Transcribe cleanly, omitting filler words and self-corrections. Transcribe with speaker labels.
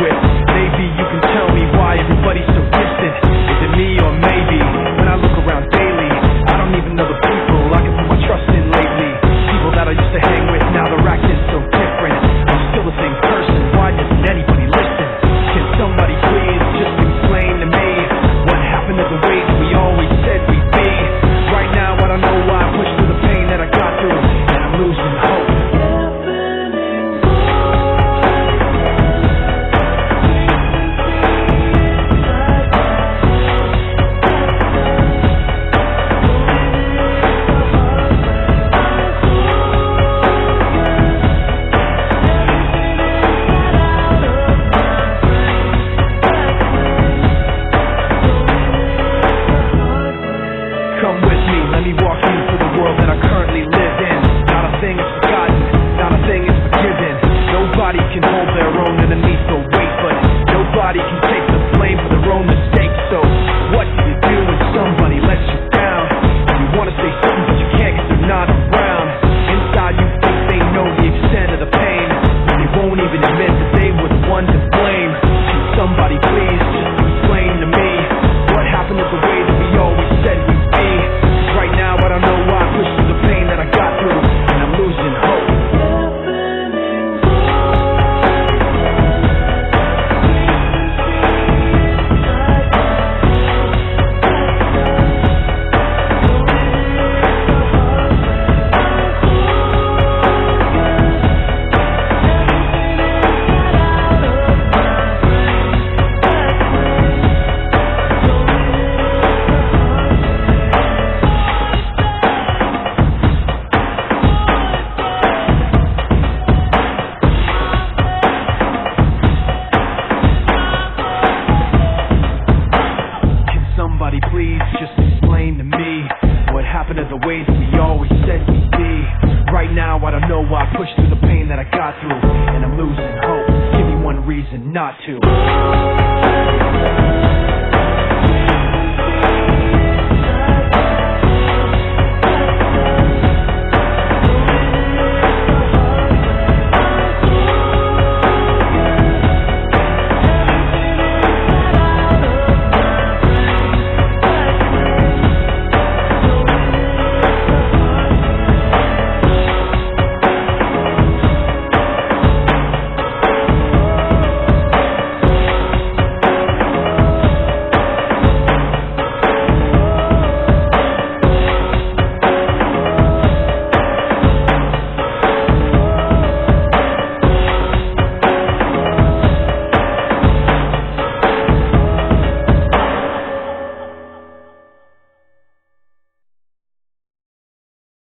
Speaker 1: with. Maybe you can tell me why everybody's so distant. Is it me or maybe when I look around daily, I don't even know the people I can put my trust in lately. People that I used to hang with, now they're acting so different. I'm still the same person, why doesn't anybody listen? Can somebody please just explain to me what happened to the way that we always said we'd be? Right now I don't know why I pushed through the pain that I got through, and I'm losing hope. Come with me, let me walk you through the world that I currently live in. Not a thing is forgotten, not a thing is forgiven. Nobody can hold their own underneath the weight, but nobody can take the blame for their own mistakes. So what do you do when somebody lets you down? You wanna say something but you can't 'cause they're not around. Inside you think they know the extent of the pain, but they won't even admit that they were the one to blame. Can somebody please just explain to me what happened to the way that we always said we'd be? Right now I don't know why I pushed through the pain that I got through, and I'm losing hope. Somebody please just explain to me what happened to the way that we always said we'd be. Right now I don't know why I pushed through the pain that I got through, and I'm losing hope. Give me one reason not to.